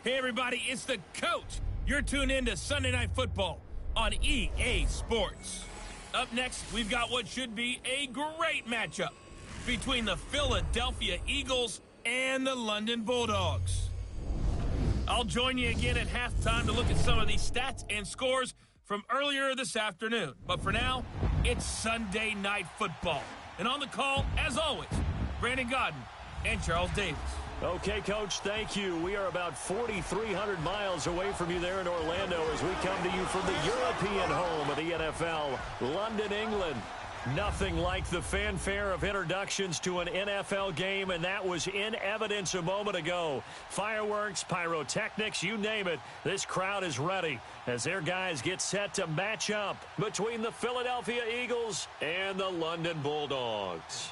Hey everybody, it's the coach. You're tuned in to Sunday Night Football on EA Sports. Up next, we've got what should be a great matchup between the Philadelphia Eagles and the London Bulldogs. I'll join you again at halftime to look at some of these stats and scores from earlier this afternoon. But for now, it's Sunday Night Football. And on the call, as always, Brandon Godden and Charles Davis. Okay, Coach, thank you. We are about 4,300 miles away from you there in Orlando as we come to you from the European home of the NFL, London, England. Nothing like the fanfare of introductions to an NFL game, and that was in evidence a moment ago. Fireworks, pyrotechnics, you name it. This crowd is ready as their guys get set to match up between the Philadelphia Eagles and the London Bulldogs.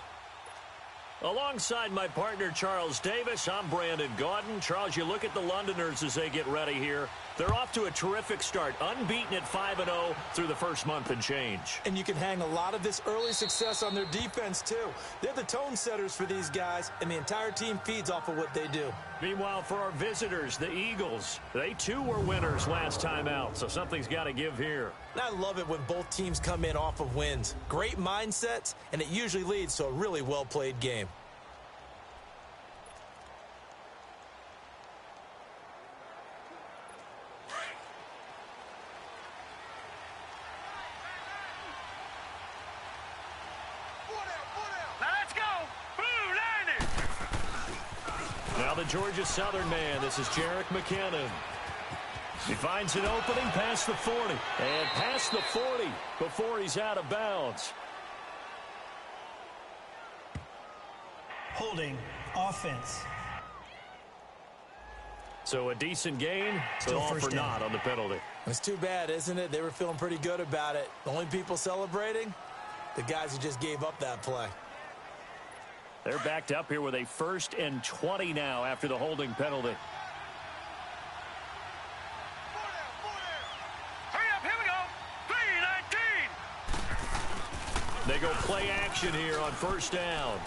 Alongside my partner, Charles Davis, I'm Brandon Godden. Charles, you look at the Londoners as they get ready here. They're off to a terrific start, unbeaten at 5-0 through the first month and change. And you can hang a lot of this early success on their defense, too. They're the tone setters for these guys, and the entire team feeds off of what they do. Meanwhile, for our visitors, the Eagles, they too were winners last time out, so something's got to give here. And I love it when both teams come in off of wins. Great mindsets, and it usually leads to a really well-played game. Now the Georgia Southern man, this is Jerick McKinnon. He finds an opening past the 40. And past the 40 before he's out of bounds. Holding offense. So a decent gain, but all for naught on the penalty. It's too bad, isn't it? They were feeling pretty good about it. The only people celebrating, the guys who just gave up that play. They're backed up here with a 1st and 20 now after the holding penalty. Hurry up, here we go. 3-19. They go play action here on first down.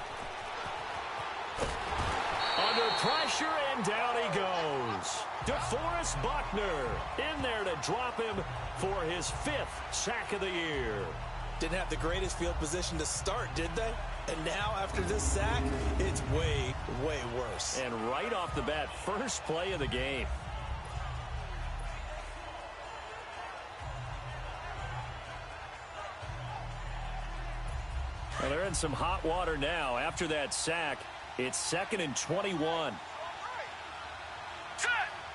Under pressure, and down he goes. DeForest Buckner in there to drop him for his 5th sack of the year. Didn't have the greatest field position to start, did they? And now, after this sack, it's way, way worse. And right off the bat, first play of the game. Well, they're in some hot water now. After that sack, it's 2nd and 21. Set.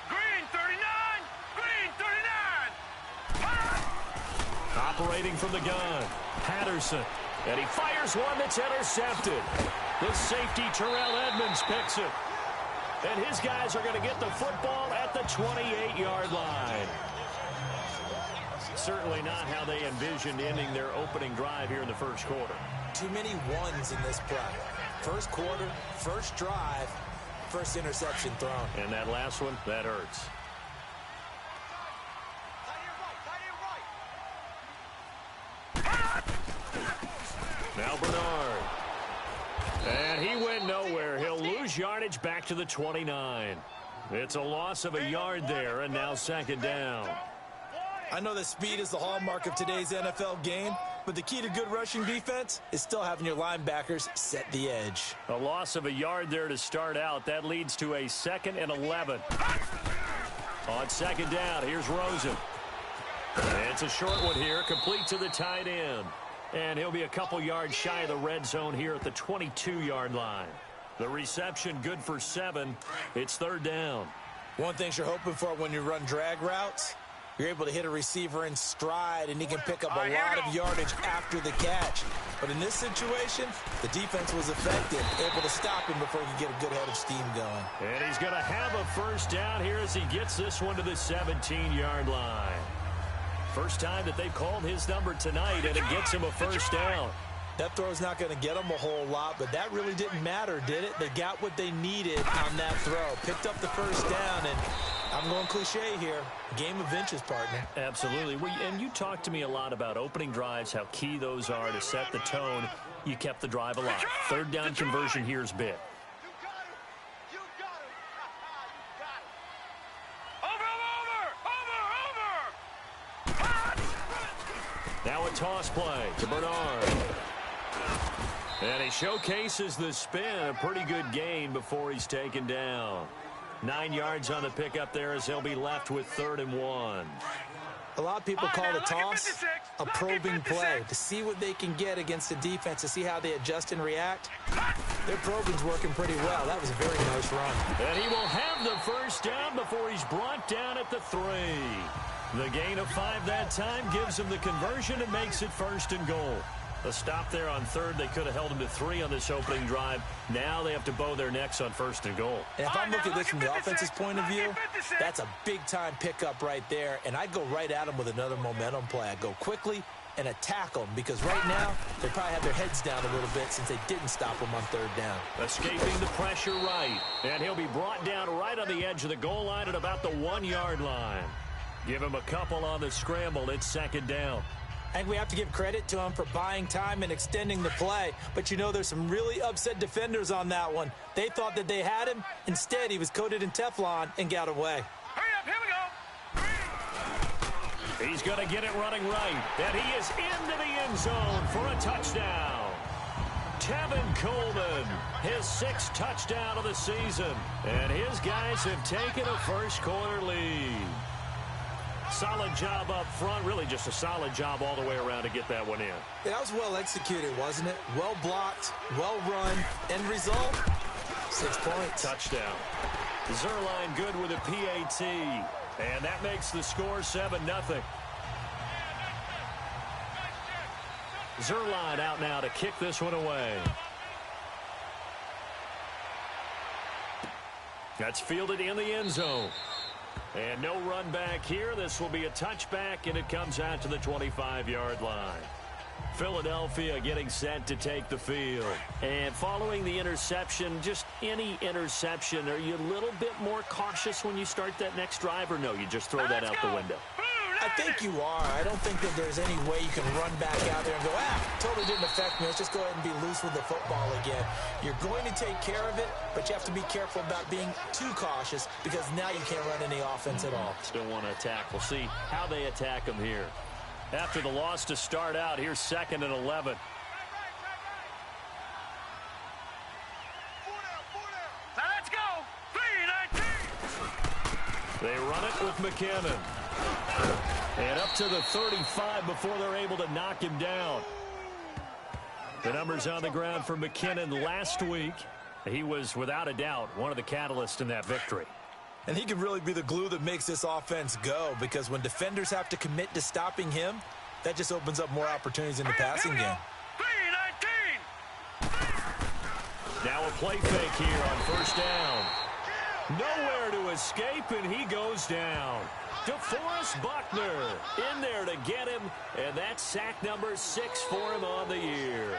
Green 39. Green 39. Operating from the gun, Patterson. And he fires one that's intercepted. The safety, Terrell Edmonds, picks it. And his guys are going to get the football at the 28-yard line. Certainly not how they envisioned ending their opening drive here in the first quarter. Too many ones in this play. First quarter, first drive, first interception thrown. And that last one, that hurts. Now Bernard. And he went nowhere. He'll lose yardage back to the 29. It's a loss of a yard there, and now 2nd down. I know that speed is the hallmark of today's NFL game, but the key to good rushing defense is still having your linebackers set the edge. A loss of a yard there to start out. That leads to a 2nd and 11. On 2nd down, here's Rosen. It's a short one here, complete to the tight end. And he'll be a couple yards shy of the red zone here at the 22-yard line. The reception good for 7. It's 3rd down. One thing you're hoping for when you run drag routes, you're able to hit a receiver in stride, and he can pick up a lot of yardage after the catch. But in this situation, the defense was effective, able to stop him before he could get a good head of steam going. And he's going to have a first down here as he gets this one to the 17-yard line. First time that they've called his number tonight, and it gets him a first down. That throw's not going to get them a whole lot, but that really didn't matter, did it? They got what they needed on that throw. Picked up the first down, and I'm going cliche here. Game of inches, partner. Absolutely. And you talked to me a lot about opening drives, how key those are to set the tone. You kept the drive alive. Third down conversion here is big. Now a toss play to Bernard. And he showcases the spin. A pretty good gain before he's taken down. 9 yards on the pickup there as they'll be left with 3rd and 1. A lot of people call the toss a probing play to see what they can get against the defense, to see how they adjust and react. Their probing's working pretty well. That was a very nice run. And he will have the first down before he's brought down at the 3. The gain of 5 that time gives him the conversion and makes it 1st and goal. A stop there on 3rd. They could have held him to 3 on this opening drive. Now they have to bow their necks on 1st and goal. And if I'm looking at this from the offense's point of view, that's a big-time pickup right there. And I'd go right at him with another momentum play. I'd go quickly and attack them, because right now they probably have their heads down a little bit since they didn't stop them on 3rd down. Escaping the pressure right. And he'll be brought down right on the edge of the goal line at about the 1-yard line. Give him a couple on the scramble. It's 2nd down. I think we have to give credit to him for buying time and extending the play. But, you know, there's some really upset defenders on that one. They thought that they had him. Instead, he was coated in Teflon and got away. Hurry up, here we go. He's going to get it running right. And he is into the end zone for a touchdown. Tevin Coleman, his 6th touchdown of the season. And his guys have taken a first-quarter lead. Solid job up front. Really just a solid job all the way around to get that one in. Yeah, that was well executed, wasn't it? Well blocked, well run. End result, 6 points. Touchdown. Zerline good with a PAT. And that makes the score 7-0. Zerline out now to kick this one away. That's fielded in the end zone. And no run back here. This will be a touchback, and it comes out to the 25-yard line. Philadelphia getting set to take the field. And following the interception, just any interception, are you a little bit more cautious when you start that next drive, or no, you just throw that out the window? I think you are. I don't think that there's any way you can run back out there and go, totally didn't affect me. Let's just go ahead and be loose with the football again. You're going to take care of it, but you have to be careful about being too cautious, because now you can't run any offense at all. Still want to attack. We'll see how they attack them here. After the loss to start out, here's 2nd and 11. Now let's go. 3-19. They run it with McKinnon. And up to the 35 before they're able to knock him down. The numbers on the ground for McKinnon last week. He was, without a doubt, one of the catalysts in that victory. And he can really be the glue that makes this offense go, because when defenders have to commit to stopping him, that just opens up more opportunities in the passing game. 3-19. Now a play fake here on 1st down. Nowhere to escape, and he goes down. DeForest Buckner in there to get him, and that's sack number 6 for him on the year.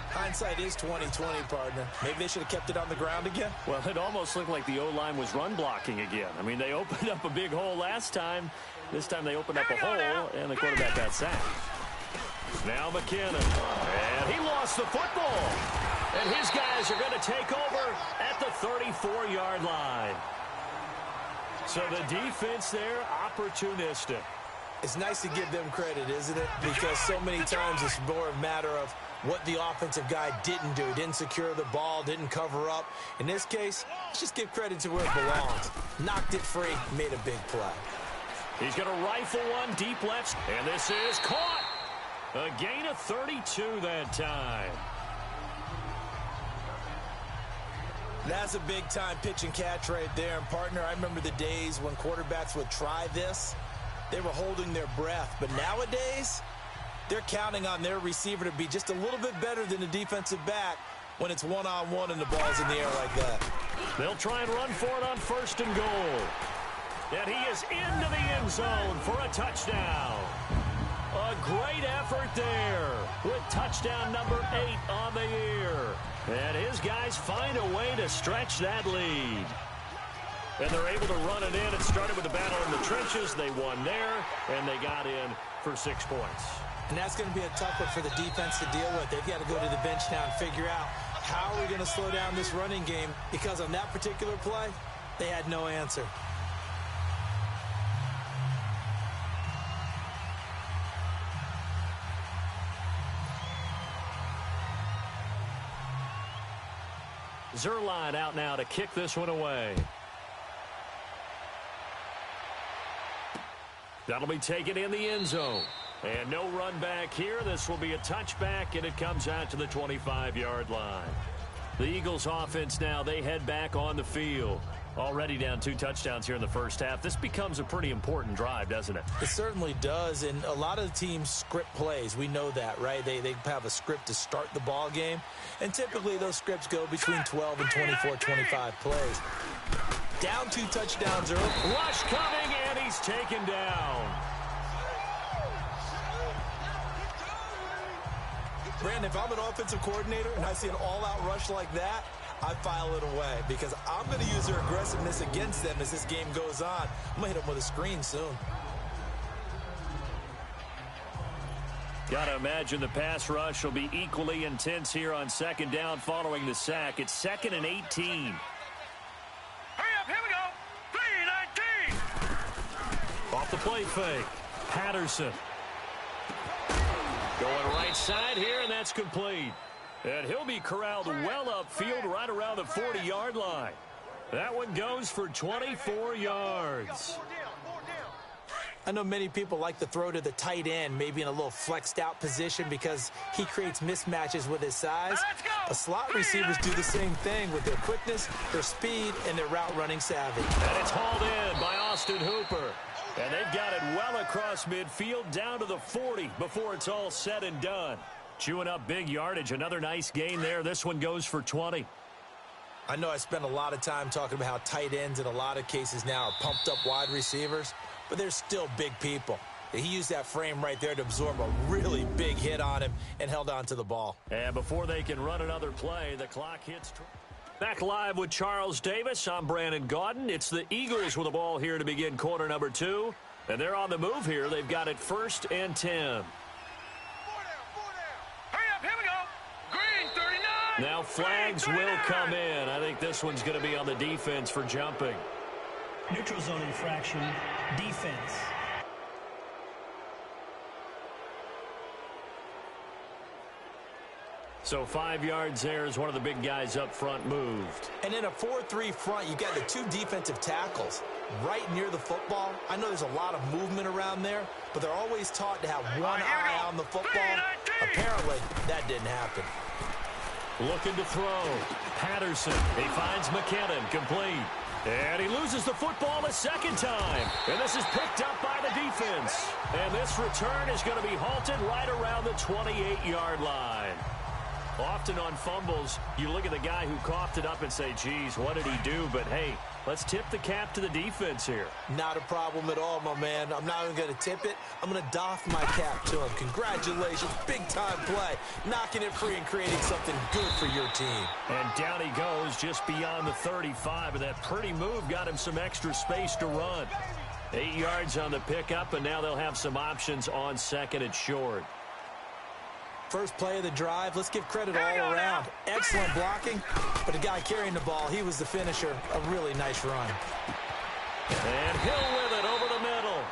Hindsight is 20/20, partner. Maybe they should have kept it on the ground again. Well, it almost looked like the O-line was run blocking again. I mean, they opened up a big hole last time. This time they opened up a hole, and the quarterback got sacked. Now McKinnon, and he lost the football. And his guys are going to take over at the 34-yard line. So the defense there, opportunistic. It's nice to give them credit, isn't it? Because so many times it's more a matter of what the offensive guy didn't do. Didn't secure the ball, didn't cover up. In this case, let's just give credit to where it belongs. Knocked it free, made a big play. He's going to rifle one deep left, and this is caught. A gain of 32 that time. That's a big-time pitch and catch right there. And, partner, I remember the days when quarterbacks would try this. They were holding their breath. But nowadays, they're counting on their receiver to be just a little bit better than the defensive back when it's one-on-one and the ball's in the air like that. They'll try and run for it on 1st and goal. And he is into the end zone for a touchdown. A great effort there with touchdown number 8 on the year. And his guys find a way to stretch that lead. And they're able to run it in. It started with a battle in the trenches. They won there, and they got in for 6 points. And that's going to be a tough one for the defense to deal with. They've got to go to the bench now and figure out how are we going to slow down this running game, because on that particular play, they had no answer. Zerline out now to kick this one away. That'll be taken in the end zone. And no run back here. This will be a touchback, and it comes out to the 25-yard line. The Eagles offense now, they head back on the field. Already down 2 touchdowns here in the first half. This becomes a pretty important drive, doesn't it? It certainly does, and a lot of the teams script plays. We know that, right? They have a script to start the ball game, and typically those scripts go between 12 and 24, 25 plays. Down 2 touchdowns early. Rush coming, and he's taken down. Brandon, if I'm an offensive coordinator and I see an all-out rush like that, I file it away, because I'm going to use their aggressiveness against them as this game goes on. I'm going to hit them with a screen soon. Got to imagine the pass rush will be equally intense here on second down following the sack. It's 2nd and 18. Hurry up, here we go. 3-19. Off the play fake. Patterson. Going right side here, and that's complete. And he'll be corralled well upfield right around the 40-yard line. That one goes for 24 yards. I know many people like to throw to the tight end, maybe in a little flexed out position, because he creates mismatches with his size. But slot receivers do the same thing with their quickness, their speed, and their route running savvy. And it's hauled in by Austin Hooper. And they've got it well across midfield down to the 40 before it's all said and done. Chewing up big yardage. Another nice gain there. This one goes for 20. I know I spent a lot of time talking about how tight ends in a lot of cases now are pumped up wide receivers, but they're still big people. He used that frame right there to absorb a really big hit on him and held on to the ball. And before they can run another play, the clock hits. Back live with Charles Davis. I'm Brandon Gaudin. It's the Eagles with the ball here to begin quarter number 2. And they're on the move here. They've got it 1st and 10. Now flags will come in. I think this one's going to be on the defense for jumping. Neutral zone infraction, defense. So 5 yards there as one of the big guys up front moved. And in a 4-3 front, you've got the 2 defensive tackles right near the football. I know there's a lot of movement around there, but they're always taught to have one eye on the football. Apparently, that didn't happen. Looking to throw. Patterson. He finds McKinnon. Complete. And he loses the football a second time. And this is picked up by the defense. And this return is going to be halted right around the 28-yard line. Often on fumbles, you look at the guy who coughed it up and say, geez, what did he do? But, hey, let's tip the cap to the defense here. Not a problem at all, my man. I'm not even going to tip it. I'm going to doff my cap to him. Congratulations. Big-time play. Knocking it free and creating something good for your team. And down he goes just beyond the 35. And that pretty move got him some extra space to run. 8 yards on the pickup, and now they'll have some options on 2nd and short. First play of the drive. Let's give credit all around. Excellent blocking, but the guy carrying the ball, he was the finisher. A really nice run. And Hill with it over the middle.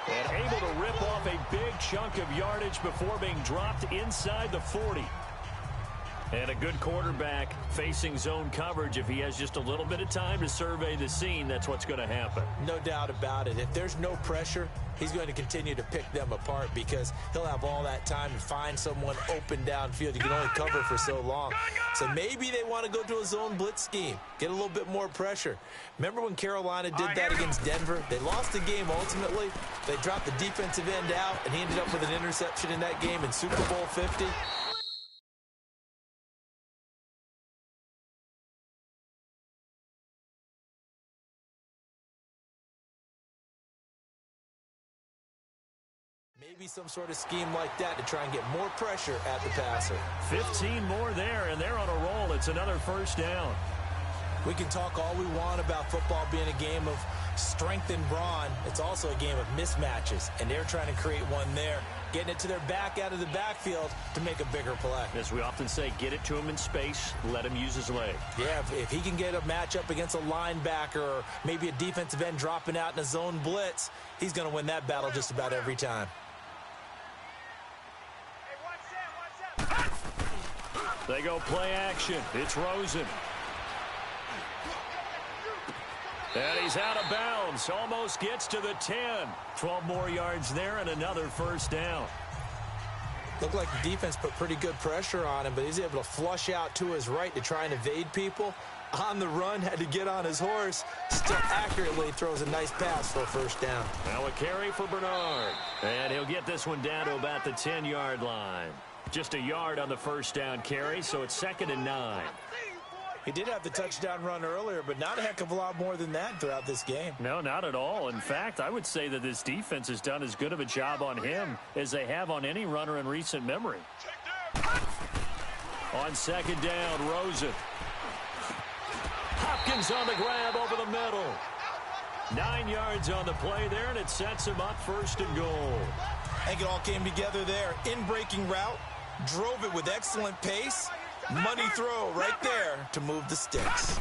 And able to rip off a big chunk of yardage before being dropped inside the 40. And a good quarterback facing zone coverage. If he has just a little bit of time to survey the scene, that's what's going to happen. No doubt about it. If there's no pressure, he's going to continue to pick them apart, because he'll have all that time to find someone open downfield. You can only cover for so long. So maybe they want to go to a zone blitz scheme, get a little bit more pressure. Remember when Carolina did that against Denver? They lost the game ultimately. They dropped the defensive end out, and he ended up with an interception in that game in Super Bowl 50. Maybe some sort of scheme like that to try and get more pressure at the passer. 15 more there, and they're on a roll. It's another first down. We can talk all we want about football being a game of strength and brawn. It's also a game of mismatches, and they're trying to create one there, getting it to their back out of the backfield to make a bigger play. As we often say, get it to him in space, let him use his leg. Yeah, if he can get a matchup against a linebacker or maybe a defensive end dropping out in a zone blitz, he's going to win that battle just about every time. They go play action. It's Rosen. And he's out of bounds. Almost gets to the 10. 12 more yards there and another first down. Looked like the defense put pretty good pressure on him, but he's able to flush out to his right to try and evade people. On the run, had to get on his horse. Still accurately throws a nice pass for a first down. Now a carry for Bernard. And he'll get this one down to about the 10-yard line. Just a yard on the first down carry, so it's 2nd and 9. He did have the touchdown run earlier, but not a heck of a lot more than that throughout this game. No, not at all. In fact, I would say that this defense has done as good of a job on him as they have on any runner in recent memory. On 2nd down, Rosen. Hopkins on the grab over the middle. 9 yards on the play there, and it sets him up 1st and goal. I think it all came together there. In-breaking route, drove it with excellent pace. Money throw right there to move the sticks.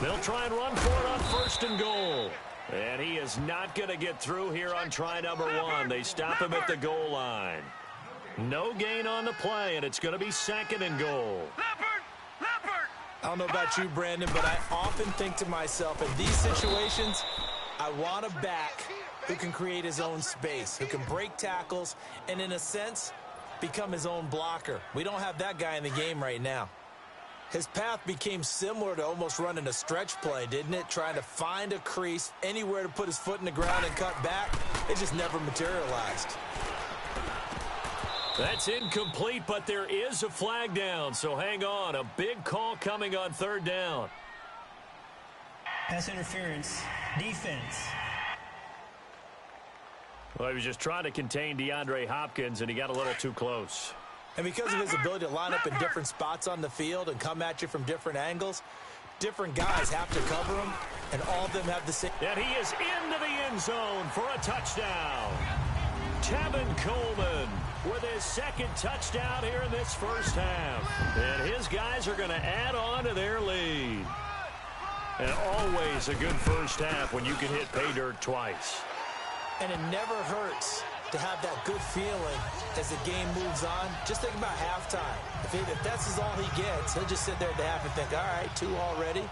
They'll try and run for it on 1st and goal. And he is not going to get through here on try number 1. They stop him at the goal line. No gain on the play, and it's going to be 2nd and goal. I don't know about you, Brandon, but I often think to myself, in these situations, I want a back who can create his own space, who can break tackles, and in a sense, become his own blocker. We don't have that guy in the game right now. His path became similar to almost running a stretch play, didn't it? Trying to find a crease, anywhere to put his foot in the ground and cut back. It just never materialized. That's incomplete, but there is a flag down, so hang on. A big call coming on 3rd down. Pass interference. Defense. Well, he was just trying to contain DeAndre Hopkins, and he got a little too close. And because of his ability to line up in different spots on the field and come at you from different angles, different guys have to cover him, and all of them have the same. And he is into the end zone for a touchdown. Tevin Coleman with his 2nd touchdown here in this first half. And his guys are going to add on to their lead. And always a good first half when you can hit pay dirt twice. And it never hurts to have that good feeling as the game moves on. Just think about halftime. If that's all he gets, he'll just sit there at the half and think, all right, 2 already.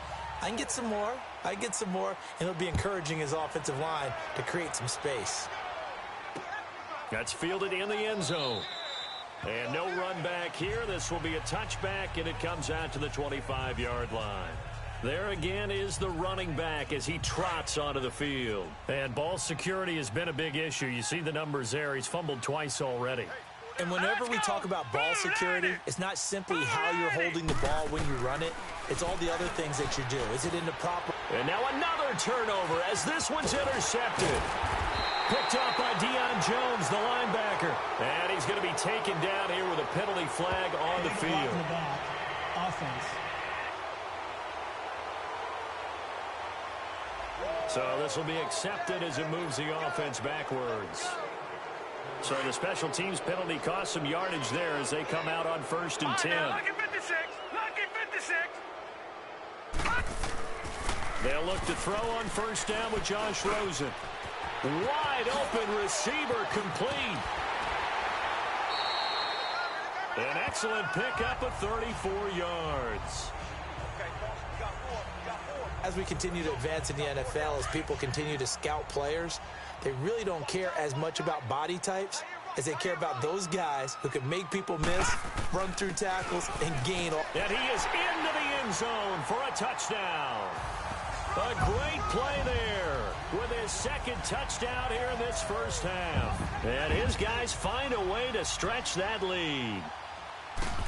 I can get some more. I can get some more. And he'll be encouraging his offensive line to create some space. That's fielded in the end zone. And no run back here. This will be a touchback, and it comes out to the 25-yard line. There again is the running back as he trots onto the field. And ball security has been a big issue. You see the numbers there. He's fumbled twice already. And whenever we talk about ball security, it's not simply how you're holding the ball when you run it. It's all the other things that you do. Is it in the proper... And now another turnover as this one's intercepted. Picked up by Deion Jones, the linebacker. And he's going to be taken down here with a penalty flag on the field. Offense. So this will be accepted as it moves the offense backwards. So the special teams penalty cost some yardage there as they come out on 1st and 10. Lucky 56. Lucky 56. They'll look to throw on 1st down with Josh Rosen. Wide open receiver complete. An excellent pickup of 34 yards. As we continue to advance in the NFL, as people continue to scout players, they really don't care as much about body types as they care about those guys who can make people miss, run through tackles, and gain. And he is into the end zone for a touchdown. A great play there with his 2nd touchdown here in this first half. And his guys find a way to stretch that lead.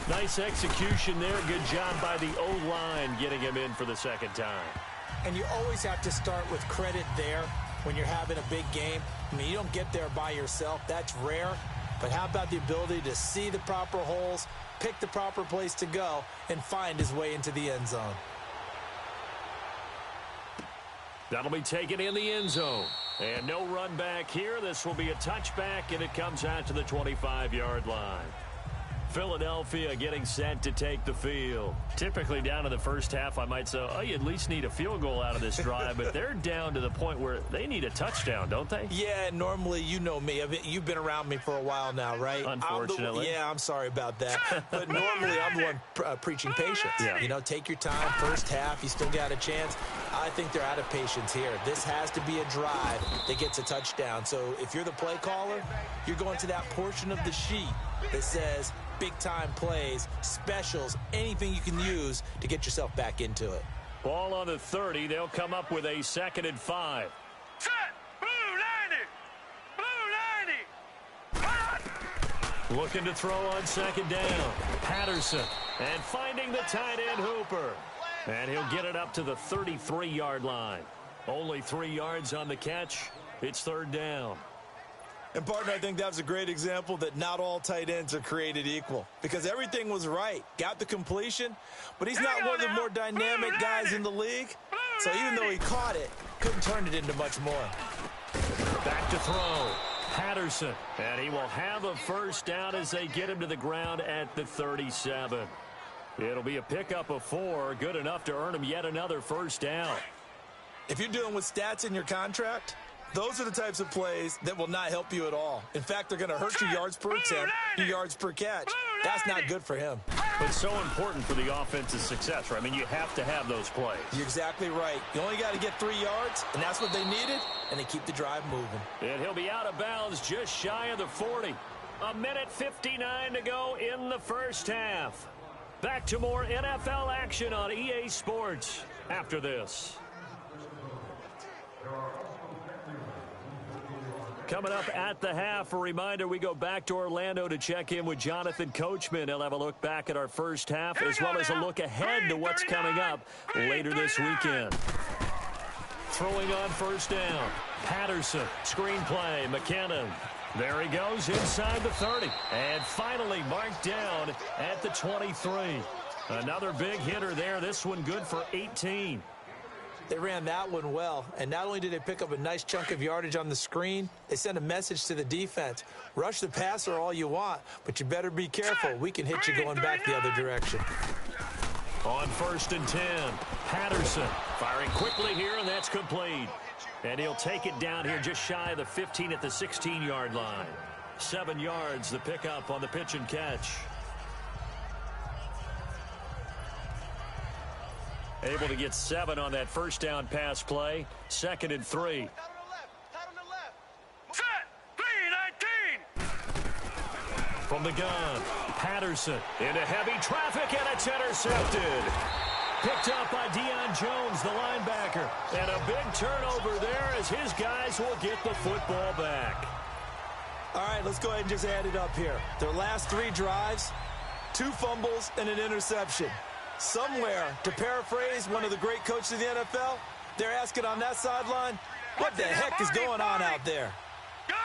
Nice execution there. Good job by the O-line getting him in for the 2nd time. And you always have to start with credit there when you're having a big game. I mean, you don't get there by yourself. That's rare. But how about the ability to see the proper holes, pick the proper place to go, and find his way into the end zone? That'll be taken in the end zone. And no run back here. This will be a touchback, and it comes out to the 25-yard line. Philadelphia getting set to take the field. Typically down in the first half, I might say, oh, you at least need a field goal out of this drive, but they're down to the point where they need a touchdown, don't they? Yeah, normally, you know me. You've been around me for a while now, right? Unfortunately. I'm sorry about that. But normally, I'm the one preaching patience. Yeah. You know, take your time. First half, you still got a chance. I think they're out of patience here. This has to be a drive that gets a touchdown. So if you're the play caller, you're going to that portion of the sheet that says big-time plays, specials, anything you can use to get yourself back into it. Ball on the 30. They'll come up with a 2nd and 5. Set. Blue 90. Blue 90. Looking to throw on 2nd down. Patterson. And finding the tight end Hooper. And he'll get it up to the 33-yard line. Only 3 yards on the catch. It's 3rd down. And, partner, I think that was a great example that not all tight ends are created equal. Because everything was right. Got the completion, but he's not one of the more dynamic guys in the league. So even though he caught it, couldn't turn it into much more. Back to throw. Patterson. And he will have a 1st down as they get him to the ground at the 37. It'll be a pickup of 4. Good enough to earn him yet another 1st down. If you're dealing with stats in your contract, those are the types of plays that will not help you at all. In fact, they're going to hurt your yards per attempt, your yards per catch. That's not good for him. But so important for the offense's success, right? I mean, you have to have those plays. You're exactly right. You only got to get 3 yards, and that's what they needed, and they keep the drive moving. And he'll be out of bounds just shy of the 40. 1:59 to go in the first half. Back to more NFL action on EA Sports after this. Coming up at the half, a reminder, we go back to Orlando to check in with Jonathan Coachman. He'll have a look back at our first half as well as a look ahead to what's coming up later this weekend. Throwing on 1st down. Patterson, screenplay, McKinnon. There he goes inside the 30. And finally marked down at the 23. Another big hitter there. This one good for 18. They ran that one well, and not only did they pick up a nice chunk of yardage on the screen, they sent a message to the defense. Rush the passer all you want, but you better be careful. We can hit you going back the other direction. On 1st and 10, Patterson firing quickly here, and that's complete. And he'll take it down here just shy of the 15 at the 16-yard line. 7 yards, the pickup on the pitch and catch. Able to get 7 on that 1st down pass play. 2nd and 3. Set. 3-19. From the gun, Patterson into heavy traffic, and it's intercepted. Picked up by Deion Jones, the linebacker. And a big turnover there as his guys will get the football back. All right, let's go ahead and just add it up here. Their last 3 drives, 2 fumbles and an interception. Somewhere, to paraphrase one of the great coaches of the NFL, they're asking on that sideline, what the heck is going on out there? Gone.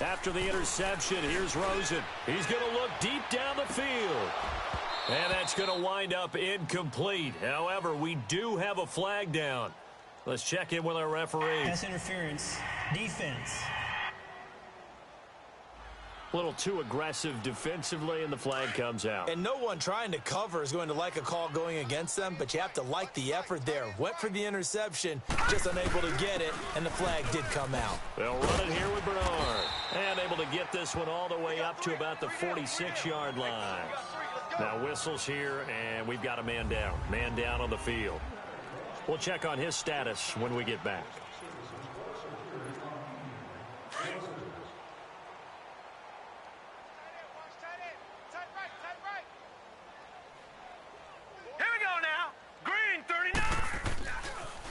After the interception, here's Rosen. He's going to look deep down the field. And that's going to wind up incomplete. However, we do have a flag down. Let's check in with our referee. Pass interference. Defense. A little too aggressive defensively, and the flag comes out. And no one trying to cover is going to like a call going against them, but you have to like the effort there. Went for the interception, just unable to get it, and the flag did come out. They'll run it here with Bernard. And able to get this one all the way up to about the 46-yard line. Now whistles here, and we've got a man down. Man down on the field. We'll check on his status when we get back.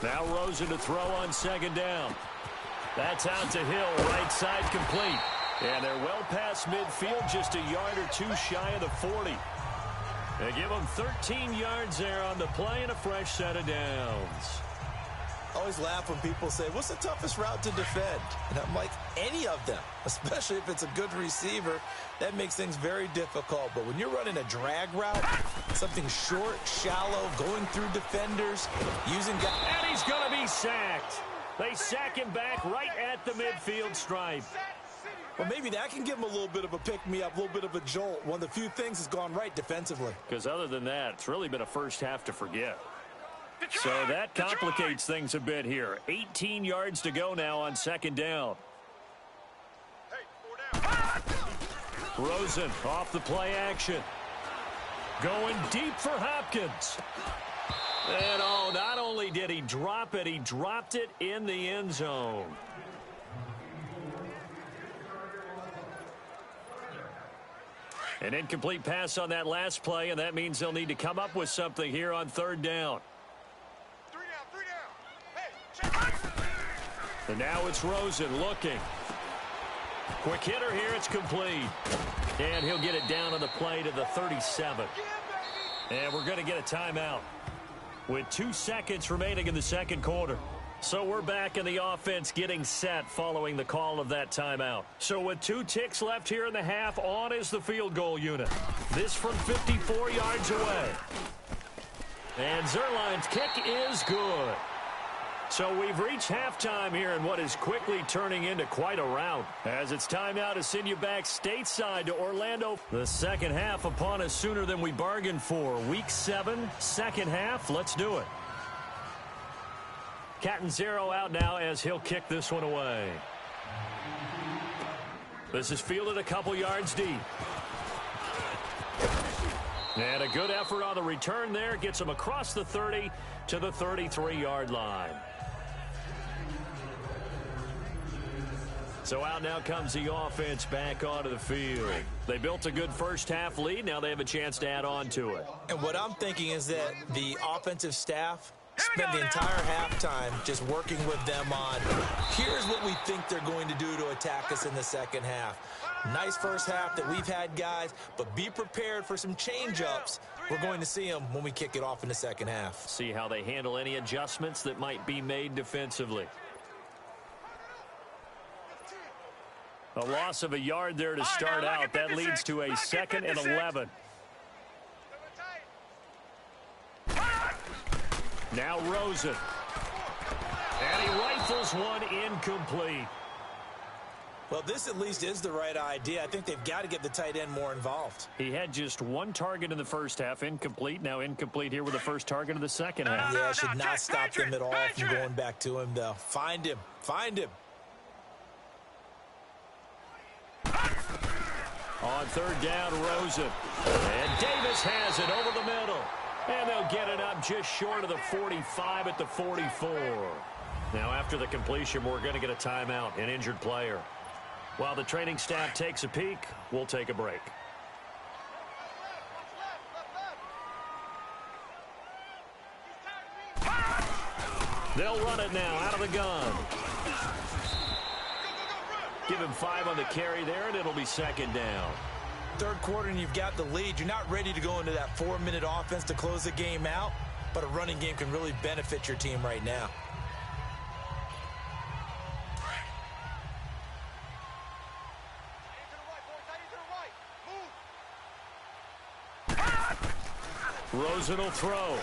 Now Rosen to throw on 2nd down. That's out to Hill, right side complete. And they're well past midfield, just a yard or 2 shy of the 40. They give them 13 yards there on the play and a fresh set of downs. I always laugh when people say, what's the toughest route to defend? And I'm like, any of them, especially if it's a good receiver. That makes things very difficult. But when you're running a drag route, Something short, shallow, going through defenders, using guys. And he's going to be sacked. They sack him back right at the midfield stripe. Well, maybe that can give him a little bit of a pick-me-up, a little bit of a jolt. One of the few things that's gone right defensively. Because other than that, it's really been a first half to forget. So that complicates things a bit here. 18 yards to go now on second down. Rosen off the play action. Going deep for Hopkins. And oh, not only did he drop it, he dropped it in the end zone. An incomplete pass on that last play, and that means they'll need to come up with something here on third down. And now it's Rosen looking. Quick hitter here, it's complete. And he'll get it down on the play to the 37. And we're going to get a timeout with 2 seconds remaining in the second quarter. So we're back in the offense getting set following the call of that timeout. So with 2 ticks left here in the half, on is the field goal unit. This from 54 yards away. And Zerline's kick is good. So we've reached halftime here in what is quickly turning into quite a rout. As it's time now to send you back stateside to Orlando. The second half upon us sooner than we bargained for. Week 7, second half. Let's do it. Catanzaro out now as he'll kick this one away. This is fielded a couple yards deep. And a good effort on the return there. Gets him across the 30 to the 33-yard line. So out now comes the offense back onto the field. They built a good first half lead. Now they have a chance to add on to it. And what I'm thinking is that the offensive staff spent the entire halftime just working with them on, here's what we think they're going to do to attack us in the second half. Nice first half that we've had, guys, but be prepared for some change-ups. We're going to see them when we kick it off in the second half. See how they handle any adjustments that might be made defensively. A loss of a yard there to start out. That leads to a 2nd and 11. Now Rosen. And he rifles one incomplete. Well, this at least is the right idea. I think they've got to get the tight end more involved. He had just 1 target in the first half, incomplete. Now incomplete here with the first target of the second half. Yeah, should not stop them at all from going back to him, though. Find him. Find him. On third down, Rosen. And Davis has it over the middle. And they'll get it up just short of the 45 at the 44. Now after the completion, we're going to get a timeout, an injured player. While the training staff takes a peek, we'll take a break. They'll run it now out of the gun. Give him 5 on the carry there, and it'll be second down. Third quarter, and you've got the lead. You're not ready to go into that 4-minute offense to close the game out, but a running game can really benefit your team right now. Rosen will throw.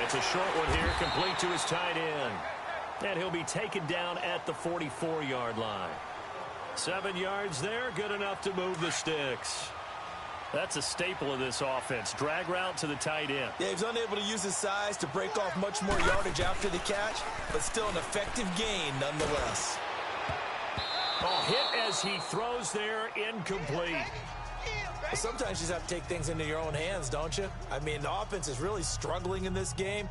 It's a short one here, complete to his tight end. And he'll be taken down at the 44-yard line. 7 yards there, good enough to move the sticks. That's a staple of this offense. Drag route to the tight end. Yeah, he's unable to use his size to break off much more yardage after the catch, but still an effective gain nonetheless. Oh, hit as he throws there, incomplete. Well, sometimes you just have to take things into your own hands, don't you? I mean, the offense is really struggling in this game.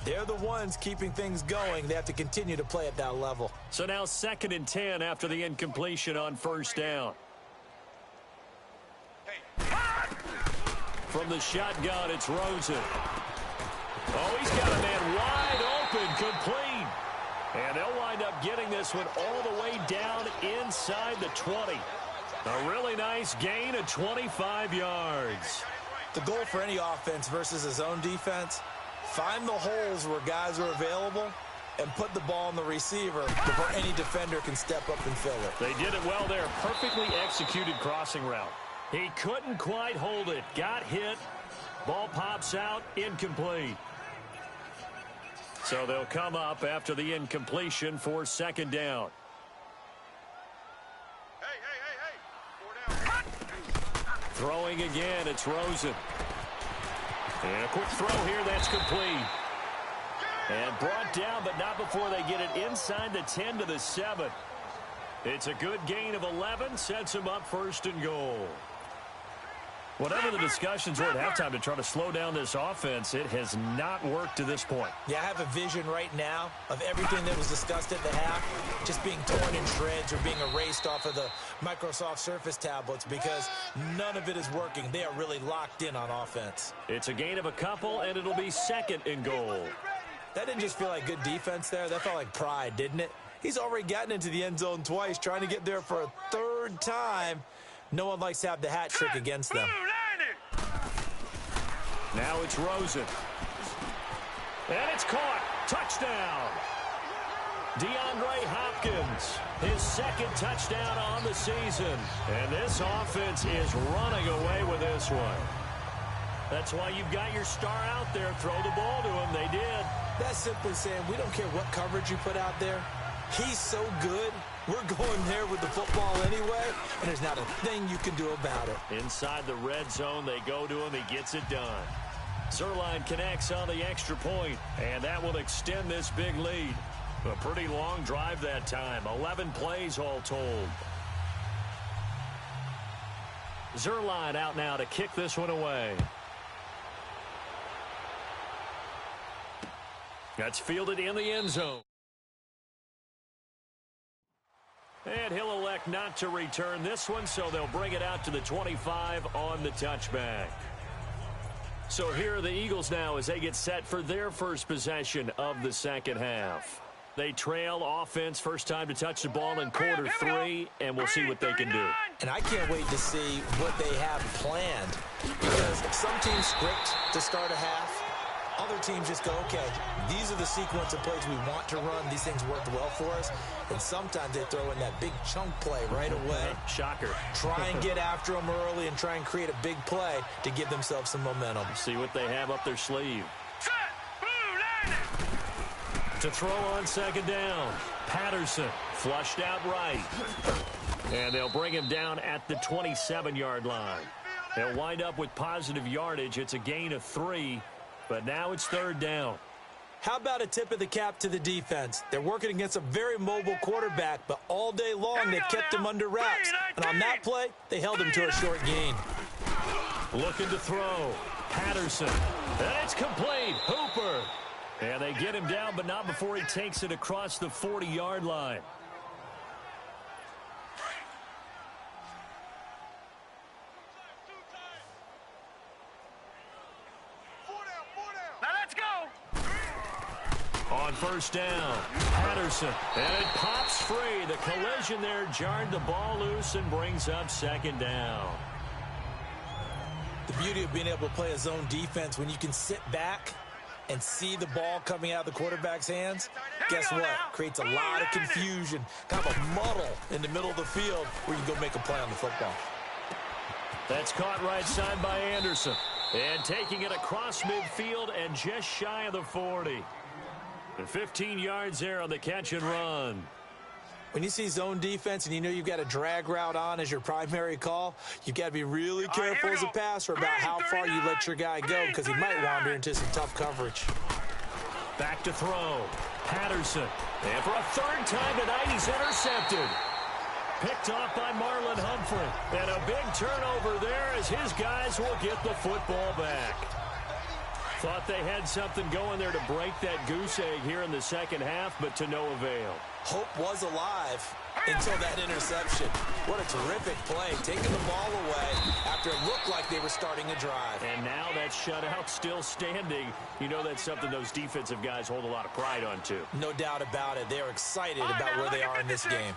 They're the ones keeping things going. They have to continue to play at that level. So now 2nd and 10 after the incompletion on first down. From the shotgun, it's Rosen. Oh, he's got a man wide open, complete. And they'll wind up getting this one all the way down inside the 20. A really nice gain of 25 yards. The goal for any offense versus a zone defense, find the holes where guys are available and put the ball on the receiver before any defender can step up and fill it. They did it well there. Perfectly executed crossing route. He couldn't quite hold it. Got hit, Ball pops out, incomplete. So they'll come up after the incompletion for second down. Throwing again, it's Rosen. And a quick throw here, that's complete. And brought down, but not before they get it inside the 10 to the 7. It's a good gain of 11, sets them up first and goal. Whatever the discussions were at halftime to try to slow down this offense, it has not worked to this point. Yeah, I have a vision right now of everything that was discussed at the half just being torn in shreds or being erased off of the Microsoft Surface tablets because none of it is working. They are really locked in on offense. It's a gain of a couple, and it'll be second and goal. That didn't just feel like good defense there. That felt like pride, didn't it? He's already gotten into the end zone twice, trying to get there for a third time. No one likes to have the hat trick against them. Now it's Rosen. And it's caught. Touchdown. DeAndre Hopkins, his second touchdown on the season. And this offense is running away with this one. That's why you've got your star out there. Throw the ball to him. They did. That's simply saying we don't care what coverage you put out there. He's so good. We're going there with the football anyway, and there's not a thing you can do about it. Inside the red zone, they go to him. He gets it done. Zerline connects on the extra point, and that will extend this big lead. A pretty long drive that time. 11 plays all told. Zerline out now to kick this one away. That's fielded in the end zone. And he'll elect not to return this one, so they'll bring it out to the 25 on the touchback. So here are the Eagles now as they get set for their first possession of the second half. They trail offense, first time to touch the ball in quarter three, and we'll see what they can do. And I can't wait to see what they have planned, because some teams script to start a half. Other teams just go, okay, these are the sequence of plays we want to run. These things worked well for us. And sometimes they throw in that big chunk play right away. Shocker. Try and get after them early and try and create a big play to give themselves some momentum. See what they have up their sleeve. To throw on second down. Patterson flushed out right. And they'll bring him down at the 27-yard line. They'll wind up with positive yardage. It's a gain of 3. But now it's third down. How about a tip of the cap to the defense? They're working against a very mobile quarterback, but all day long they've kept him under wraps. And on that play, they held him to a short gain. Looking to throw. Patterson. And it's complete. Hooper. And they get him down, but not before he takes it across the 40-yard line. On first down, Patterson, and it pops free. The collision there jarred the ball loose and brings up second down. The beauty of being able to play a zone defense when you can sit back and see the ball coming out of the quarterback's hands, guess what? Creates a lot of confusion, kind of a muddle in the middle of the field where you can go make a play on the football. That's caught right side by Anderson. And taking it across midfield and just shy of the 40. And 15 yards there on the catch and run. When you see zone defense and you know you've got a drag route on as your primary call, you've got to be really careful as a passer about how far you let your guy go because he might wander into some tough coverage. Back to throw. Patterson. And for a third time tonight, he's intercepted. Picked off by Marlon Humphrey. And a big turnover there as his guys will get the football back. Thought they had something going there to break that goose egg here in the second half, but to no avail. Hope was alive until that interception. What a terrific play, taking the ball away after it looked like they were starting a drive. And now that shutout still standing. You know that's something those defensive guys hold a lot of pride on, too. No doubt about it. They are excited about where they are in this game.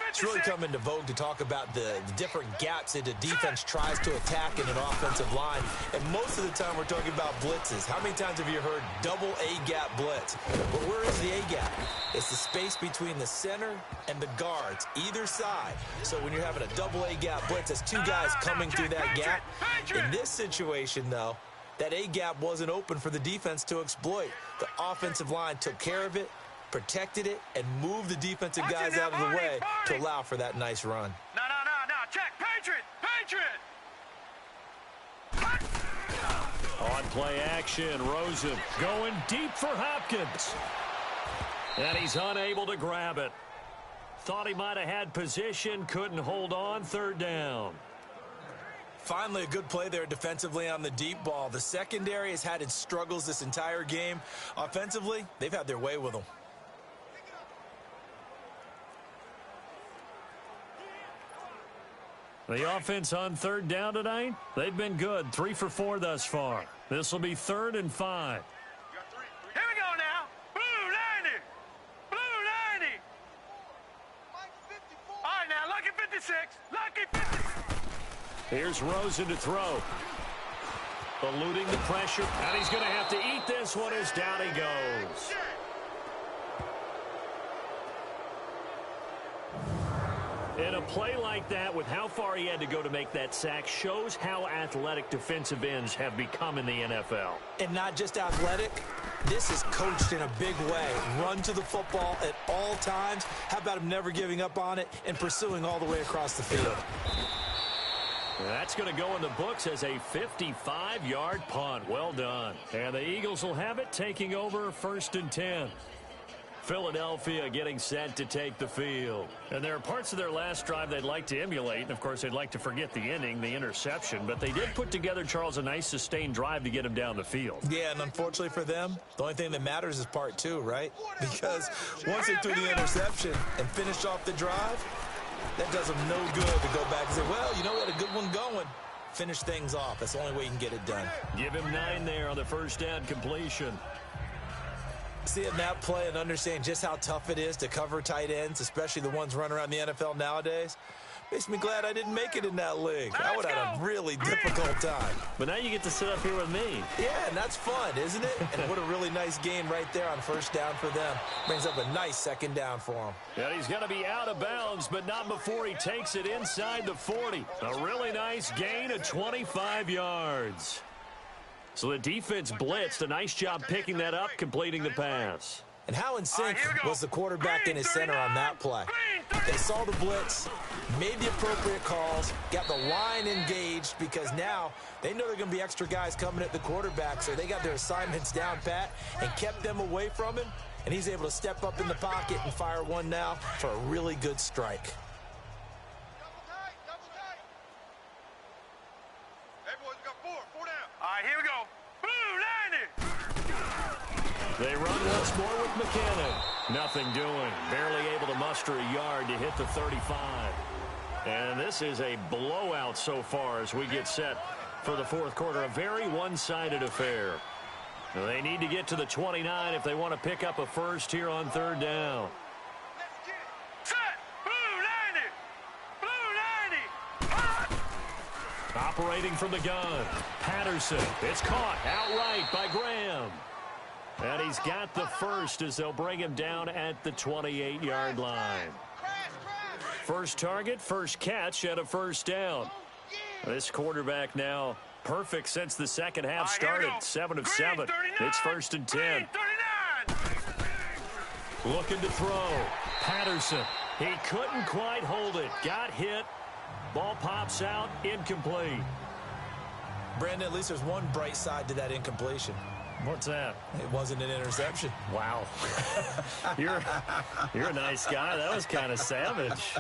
It's really come into vogue to talk about the different gaps that the defense tries to attack in an offensive line. And most of the time we're talking about blitzes. How many times have you heard double A-gap blitz? But where is the A-gap? It's the space between the center and the guards, either side. So when you're having a double A-gap blitz, that's two guys coming through that gap. In this situation, though, That A-gap wasn't open for the defense to exploit. The offensive line took care of it, protected it, and moved the defensive guys out of the way to allow for that nice run. No. Check. Patriot. On play action, Rosen going deep for Hopkins. And he's unable to grab it. Thought he might have had position, couldn't hold on, third down. Finally, a good play there defensively on the deep ball. The secondary has had its struggles this entire game. Offensively, they've had their way with them. The offense on third down tonight, they've been good. 3 for 4 thus far. This will be 3rd and 5. Here we go now. Blue 90. All right, now, lucky 56. Lucky 56. Here's Rosen to throw. Eluding the pressure, and he's going to have to eat this one as down he goes. And a play like that, with how far he had to go to make that sack, shows how athletic defensive ends have become in the NFL. And not just athletic, this is coached in a big way. Run to the football at all times. How about him never giving up on it and pursuing all the way across the field? That's going to go in the books as a 55-yard punt. Well done. And the Eagles will have it, taking over 1st and 10. Philadelphia getting set to take the field. And there are parts of their last drive they'd like to emulate. And, of course, they'd like to forget the ending, the interception. But they did put together, Charles, a nice sustained drive to get him down the field. Yeah, and unfortunately for them, the only thing that matters is part 2, right? Because once they threw the interception and finished off the drive, that does them no good to go back and say, well, you know, we had a good one going. Finish things off. That's the only way you can get it done. Give him 9 there on the first down completion. Seeing that play and understanding just how tough it is to cover tight ends, especially the ones running around the NFL nowadays, makes me glad I didn't make it in that league. I would have had a really difficult time. But now you get to sit up here with me. Yeah, and that's fun, isn't it? And what a really nice game right there on first down for them. Brings up a nice second down for them. And he's going to be out of bounds, but not before he takes it inside the 40. A really nice gain of 25 yards. So the defense blitzed. A nice job picking that up, completing the pass. And how in sync was the quarterback in his center on that play? They saw the blitz, made the appropriate calls, got the line engaged, because now they know there are going to be extra guys coming at the quarterback, so they got their assignments down pat and kept them away from him, and he's able to step up in the pocket and fire one now for a really good strike. All right, here we go. Blue 90. They run once more with McKinnon. Nothing doing. Barely able to muster a yard to hit the 35. And this is a blowout so far as we get set for the 4th quarter. A very one-sided affair. They need to get to the 29 if they want to pick up a first here on 3rd down. Set. Blue 90. Blue 90. Operating from the gun. Patterson. It's caught outright by Graham. And he's got the first as they'll bring him down at the 28-yard line. First target, first catch, and a first down. This quarterback now perfect since the second half started. 7 of 7. It's 1st and 10. Looking to throw. Patterson. He couldn't quite hold it. Got hit. Ball pops out. Incomplete. Brandon, at least there's one bright side to that incompletion. What's that? It wasn't an interception. Wow. You're a nice guy. That was kind of savage.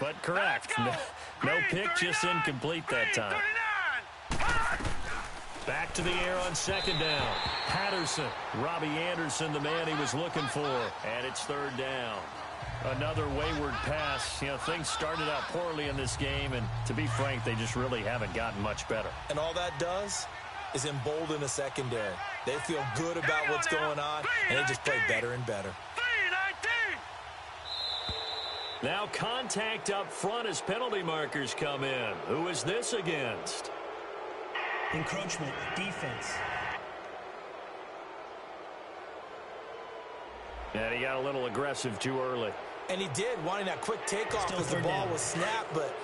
But correct. No pick, just incomplete that time. Back to the air on 2nd down. Patterson. Robbie Anderson, the man he was looking for. And it's 3rd down. Another wayward pass. You know, things started out poorly in this game, and to be frank, they just really haven't gotten much better. And all that does is embolden the secondary. They feel good about what's going on, and they just play better and better. Now contact up front as penalty markers come in. Who is this against? Encroachment, defense. And he got a little aggressive too early. And he did, wanting that quick takeoff Still as the third ball down. was snapped, but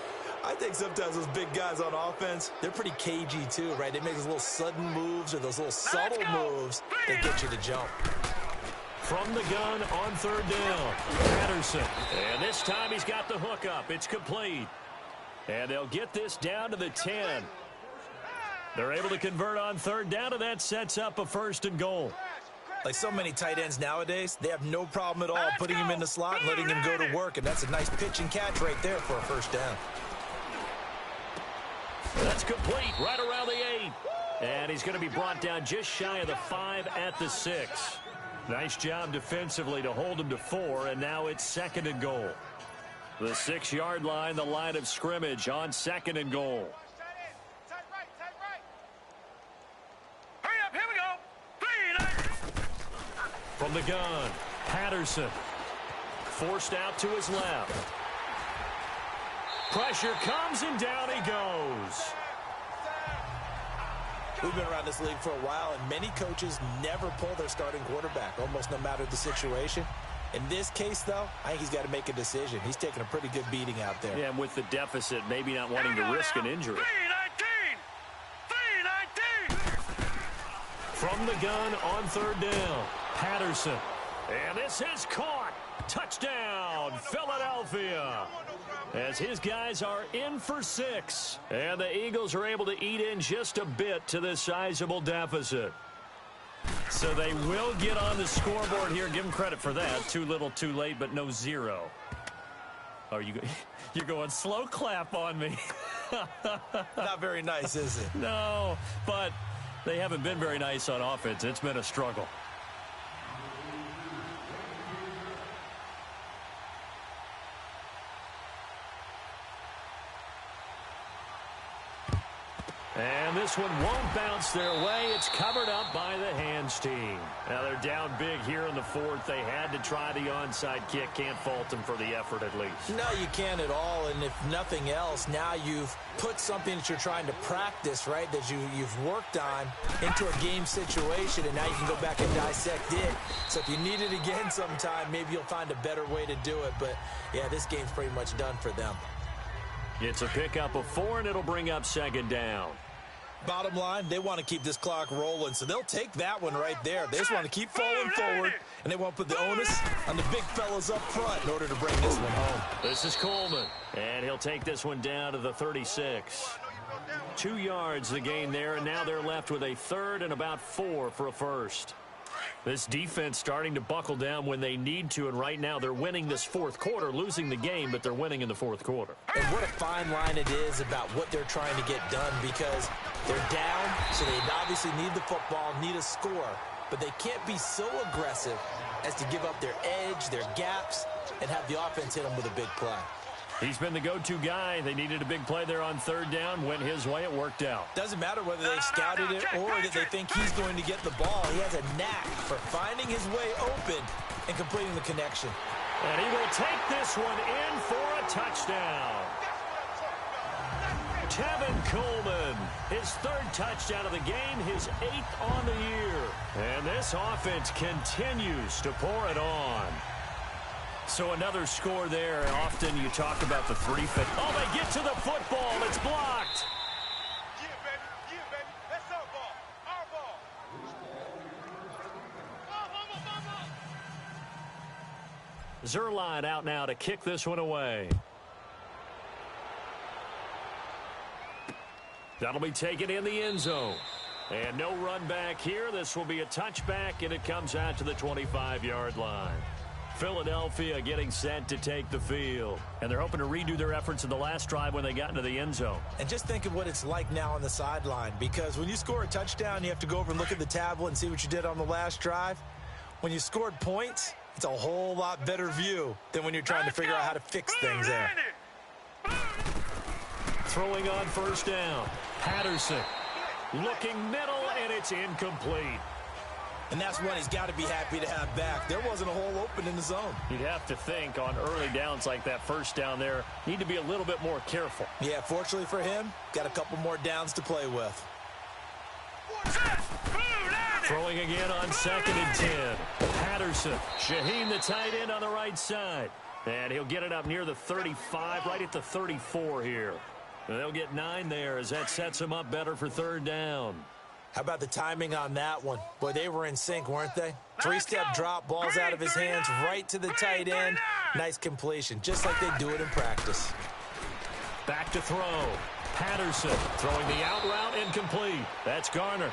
I think sometimes those big guys on offense, they're pretty cagey too, right? They make those little sudden moves or those little subtle moves that get you to jump. From the gun on third down, Patterson. And this time he's got the hook up. It's complete. And they'll get this down to the 10. They're able to convert on third down, and that sets up a 1st and goal. Like so many tight ends nowadays, they have no problem at all putting him in the slot and letting him go to work. And that's a nice pitch and catch right there for a 1st down. That's complete right around the 8. And he's going to be brought down just shy of the 5 at the 6. Nice job defensively to hold him to 4, and now it's 2nd and goal. The 6-yard line, the line of scrimmage on 2nd and goal. Hurry up, here we go. From the gun, Patterson. Forced out to his left. Pressure comes, and down he goes. We've been around this league for a while, and many coaches never pull their starting quarterback, almost no matter the situation. In this case, though, I think he's got to make a decision. He's taking a pretty good beating out there. Yeah, and with the deficit, maybe not wanting to risk an injury. 319! From the gun on third down, Patterson. And this is caught. Touchdown, Philadelphia. As his guys are in for 6. And the Eagles are able to eat in just a bit to this sizable deficit. So they will get on the scoreboard here. Give them credit for that. Too little, too late, but no 0. Oh, you're going slow clap on me. Not very nice, is it? No, but they haven't been very nice on offense. It's been a struggle. And this one won't bounce their way. It's covered up by the hands team. Now they're down big here in the 4th. They had to try the onside kick. Can't fault them for the effort at least. No, you can't at all. And if nothing else, now you've put something that you're trying to practice, right, that you've worked on into a game situation, and now you can go back and dissect it. So if you need it again sometime, maybe you'll find a better way to do it. But, yeah, this game's pretty much done for them. It's a pickup of 4, and it'll bring up 2nd down. Bottom line, they want to keep this clock rolling, so they'll take that one right there. They just want to keep falling forward, and they want to put the onus on the big fellas up front in order to bring this one home. This is Coleman, and he'll take this one down to the 36. 2 yards the gain there, and now they're left with a 3rd and about 4 for a 1st. This defense starting to buckle down when they need to, and right now they're winning this 4th quarter, losing the game, but they're winning in the 4th quarter. And what a fine line it is about what they're trying to get done, because they're down, so they obviously need the football, need a score, but they can't be so aggressive as to give up their edge, their gaps, and have the offense hit them with a big play. He's been the go-to guy. They needed a big play there on third down. Went his way. It worked out. Doesn't matter whether they've scouted it or that they think he's going to get the ball. He has a knack for finding his way open and completing the connection. And he will take this one in for a touchdown. Tevin Coleman, his 3rd touchdown of the game, his 8th on the year. And this offense continues to pour it on. So another score there. Often you talk about the 3-5. Oh, they get to the football. It's blocked. Yeah, baby. Yeah, baby. That's our ball. Our ball. Zerline out now to kick this one away. That'll be taken in the end zone. And no run back here. This will be a touchback, and it comes out to the 25-yard line. Philadelphia getting set to take the field. And they're hoping to redo their efforts in the last drive when they got into the end zone. And just think of what it's like now on the sideline, because when you score a touchdown, you have to go over and look at the tablet and see what you did on the last drive. When you scored points, it's a whole lot better view than when you're trying to figure out how to fix things there. Throwing on first down. Patterson looking middle, and it's incomplete. And that's one he's got to be happy to have back. There wasn't a hole open in the zone. You'd have to think on early downs like that first down there, need to be a little bit more careful. Yeah, fortunately for him, got a couple more downs to play with. Throwing again on 2nd and 10. Patterson, Shaheen the tight end on the right side. And he'll get it up near the 35, right at the 34 here. And they'll get 9 there as that sets him up better for third down. How about the timing on that one? Boy, they were in sync, weren't they? 3-step drop, balls out of his hands, right to the tight end. Nice completion, just like they do it in practice. Back to throw. Patterson throwing the out route, incomplete. That's Garner.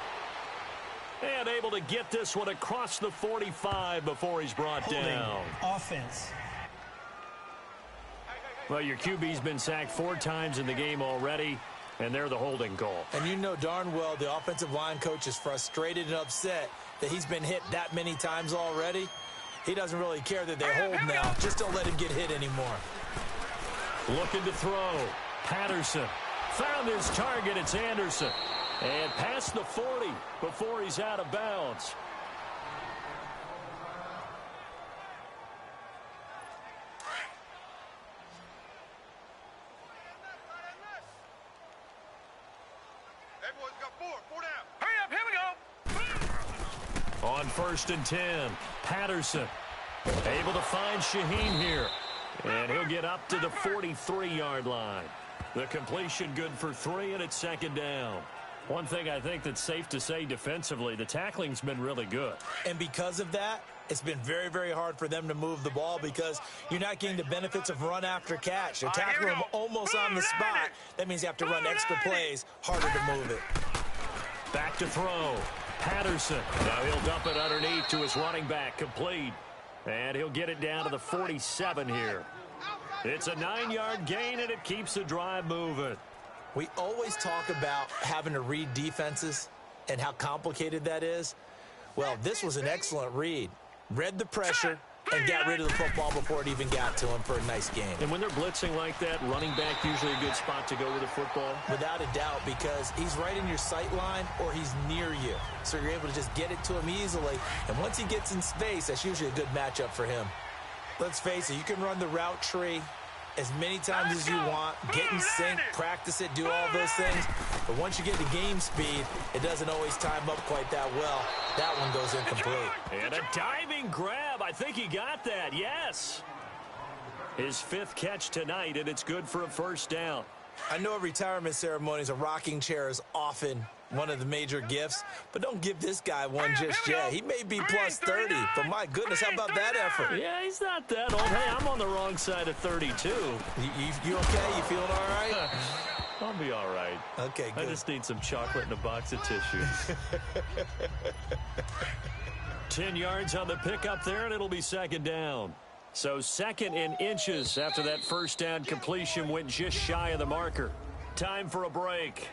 And able to get this one across the 45 before he's brought down. Offense. Well, your QB's been sacked 4 times in the game already, and they're the holding call. And you know darn well the offensive line coach is frustrated and upset that he's been hit that many times already. He doesn't really care that they hold now. Just don't let him get hit anymore. Looking to throw. Patterson found his target. It's Anderson. And past the 40 before he's out of bounds. Everyone's got 4 down. Hurry up, here we go. On 1st and 10, Patterson able to find Shaheen here. And he'll get up to the 43-yard line. The completion good for 3, and it's 2nd down. One thing I think that's safe to say defensively, the tackling's been really good. And because of that, it's been very, very hard for them to move the ball because you're not getting the benefits of run after catch. They're tackling him almost on the spot. That means you have to run extra plays, harder to move it. Back to throw. Patterson. Now he'll dump it underneath to his running back, complete. And he'll get it down to the 47 here. It's a 9-yard gain, and it keeps the drive moving. We always talk about having to read defenses and how complicated that is. Well, this was an excellent read. Read the pressure and got rid of the football before it even got to him for a nice game. And when they're blitzing like that, running back usually a good spot to go with the football? Without a doubt, because he's right in your sight line or he's near you. So you're able to just get it to him easily. And once he gets in space, that's usually a good matchup for him. Let's face it, you can run the route tree as many times as you want, get in sync, practice it, do all those things. But once you get to game speed, it doesn't always time up quite that well. That one goes incomplete. And a diving grab. I think he got that. Yes. His 5th catch tonight, and it's good for a 1st down. I know at retirement ceremonies, a rocking chair is often one of the major gifts, but don't give this guy one just yet. He may be plus 30, but my goodness, how about that effort? Yeah, he's not that old. Hey, I'm on the wrong side of 32. You okay? You feeling all right? I'll be all right. Okay, good. I just need some chocolate and a box of tissue. 10 yards on the pickup there, and it'll be 2nd down. So 2nd in inches after that 1st down completion went just shy of the marker. Time for a break.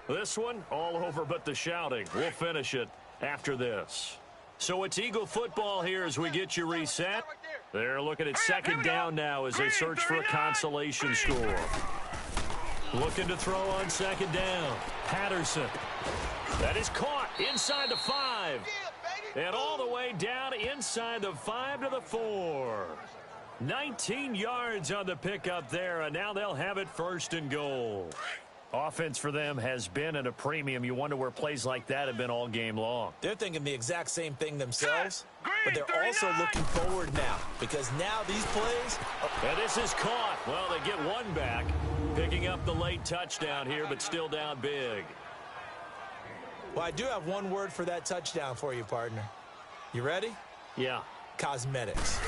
This one, all over but the shouting. We'll finish it after this. So it's Eagle football here as we get you reset. They're looking at 2nd down now as they search for a consolation score. Looking to throw on 2nd down. Patterson. That is caught inside the 5. And all the way down inside the 5 to the 4. 19 yards on the pickup there, and now they'll have it 1st and goal. Offense for them has been at a premium. You wonder where plays like that have been all game long. They're thinking the exact same thing themselves, but they're also looking forward now because now these plays. And this is caught. Well, they get one back, picking up the late touchdown here, but still down big. Well, I do have one word for that touchdown for you, partner. You ready? Yeah. Cosmetics.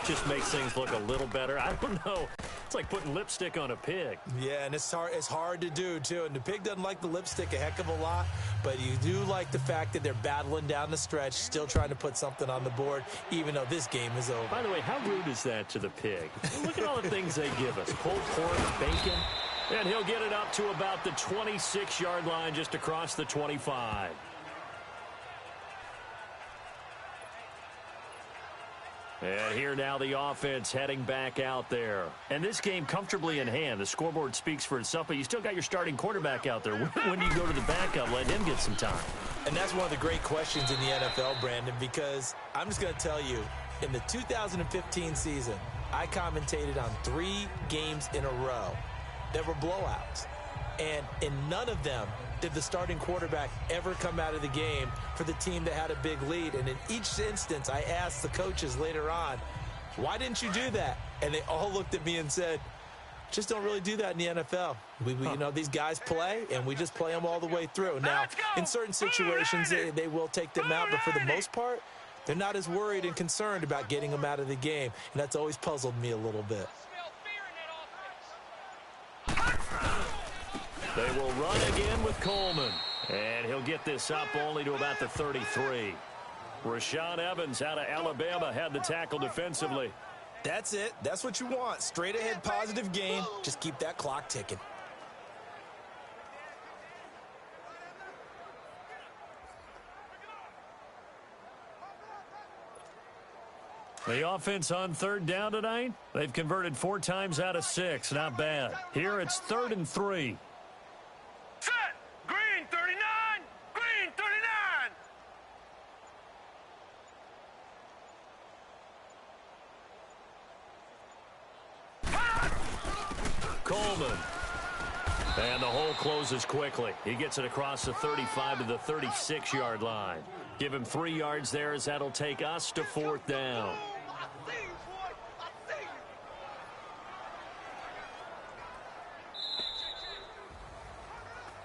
Just makes things look a little better. I don't know. It's like putting lipstick on a pig. Yeah, and it's hard to do, too. And the pig doesn't like the lipstick a heck of a lot, but you do like the fact that they're battling down the stretch, still trying to put something on the board, even though this game is over. By the way, how rude is that to the pig? Look at all the things they give us. Pulled pork, bacon. And he'll get it up to about the 26-yard line just across the 25. And here now the offense heading back out there. And this game comfortably in hand. The scoreboard speaks for itself, but you still got your starting quarterback out there. When do you go to the backup, let him get some time? And that's one of the great questions in the NFL, Brandon, because I'm just going to tell you, in the 2015 season, I commentated on 3 games in a row that were blowouts. And in none of them did the starting quarterback ever come out of the game for the team that had a big lead. And in each instance, I asked the coaches later on, Why didn't you do that? And they all looked at me and said, just don't really do that in the NFL. You know, these guys play, and we just play them all the way through. Now, in certain situations, they will take them out, but for the most part, they're not as worried and concerned about getting them out of the game, and that's always puzzled me a little bit. They will run again with Coleman, and he'll get this up only to about the 33. Rashaan Evans out of Alabama had the tackle defensively. That's it. That's what you want. Straight ahead positive gain. Just keep that clock ticking. The offense on third down tonight, they've converted 4 times out of 6. Not bad. Here it's 3rd and 3. Set! Green 39! Green 39! Coleman. And the hole closes quickly. He gets it across the 35 to the 36-yard line. Give him 3 yards there as that'll take us to 4th down.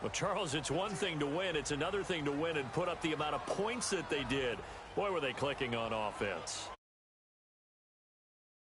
Well, Charles, it's one thing to win. It's another thing to win and put up the amount of points that they did. Boy, were they clicking on offense.